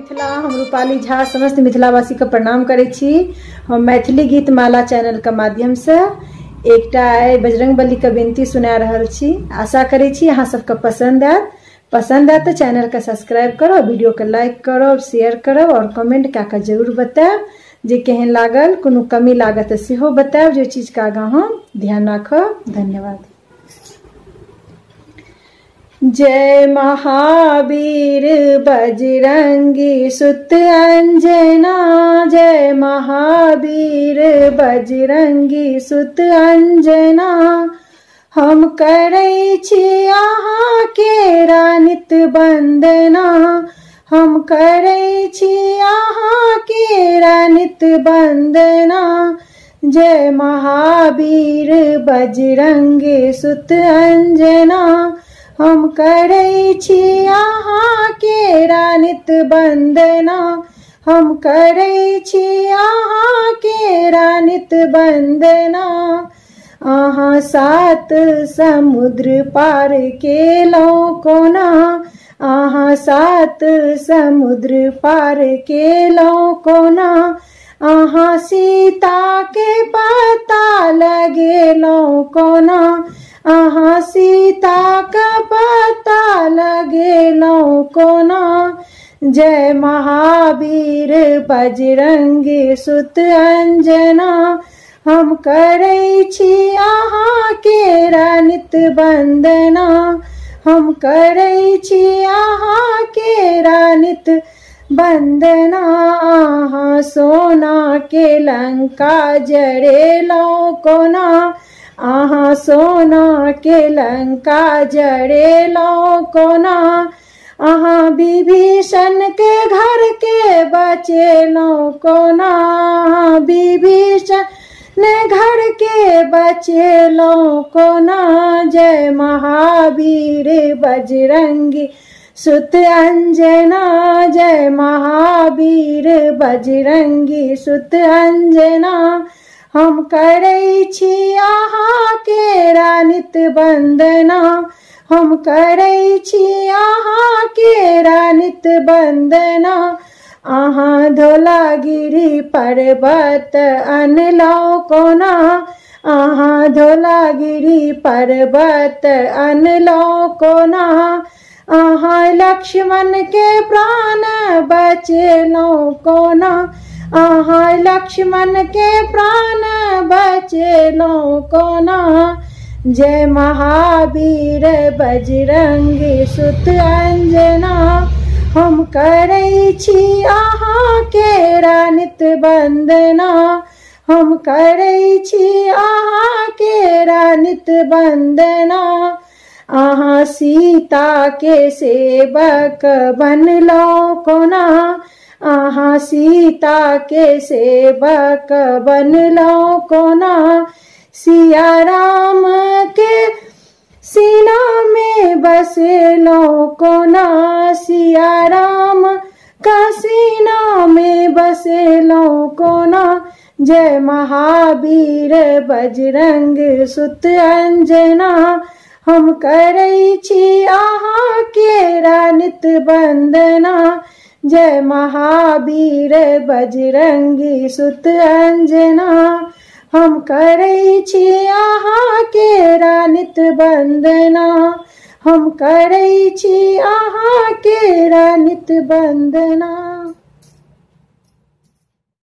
मिथिला, हम रूपाली झा समस्त मिथिलावासी के प्रणाम करै छी। हम मैथिली गीत माला चैनल के माध्यम से एकटा बजरंगबली के विनती सुना रहल छी। आशा करै छी अहाँ सबके पसंद आयत तो चैनल के सब्सक्राइब करो, वीडियो के लाइक करो, शेयर करो और कमेंट कऽ के जरूर बताएब जे केहन लागल। कोनो कमी लागत तऽ सेहो बताएब, जे चीज के आगाँ हम ध्यान राखब। धन्यवाद। जय महावीर बजरंगी सुत अंजना, जय महावीर बजरंगी सुत अंजना। हम करै छी अहाँ केरा नित वंदना, हम करै छी अहाँ केरा नित वंदना। जय महावीर बजरंगी सुत अंजना, हम करै छी अहाँ केरा नित वंदना, हम करै छी अहाँ केरा नित वंदना। अहाँ सात समुद्र पार केलहुँ कोना, अहाँ सात समुद्र पार केलहुँ कोना। अहाँ सीता के पता लगेलहुँ कोना, अहाँ सीता का पता लगेलहुँ कोना। जय महावीर बजरंगी सुत अंजना, हम करै छी अहाँ केरा नित वंदना, हम करै छी अहाँ केरा नित वंदना। अहाँ सोना के लंका जरेलहुँ कोना, अहाँ सोना के लंका जरेलहुँ कोना। अहाँ विभीषण के घर के बचेलहुँ कोना, विभीषण ने घर के बचेलहुँ कोना। जय महावीर बजरंगी सुत अंजना, जय महावीर बजरंगी सुत अंजना। हम करै छी अहाँ केरा नित वंदना, हम करै छी अहाँ केरा नित वंदना। अहाँ धौलागिरी पर्वत अनलहुँ कोना, अहाँ धौलागिरी पर्वत अनलहुँ कोना। अहाँ लक्ष्मण के प्राण बचेलहुँ कोना, अहाँ लक्ष्मण के प्राण बचेलहुँ कोना। जय महावीर बजरंगी सुत अंजना, हम करै छी अहाँ केरा नित वंदना, हम करै छी अहाँ केरा नित वंदना। अहाँ सीता के सेवक बनलहुँ कोना, अहाँ सीता के सेवक बनलहुँ कोना। सिया राम के सीना में बसेलहुँ कोना, सिया राम का सीना में बसेलहुँ कोना। जय महावीर बजरंग सुत अंजना, हम करै छी अहाँ केरा नित वंदना। जय महावीर बजरंगी सुत अंजना, हम करै छी अहाँ केरा नित वंदना, हम करै छी अहाँ केरा नित वंदना।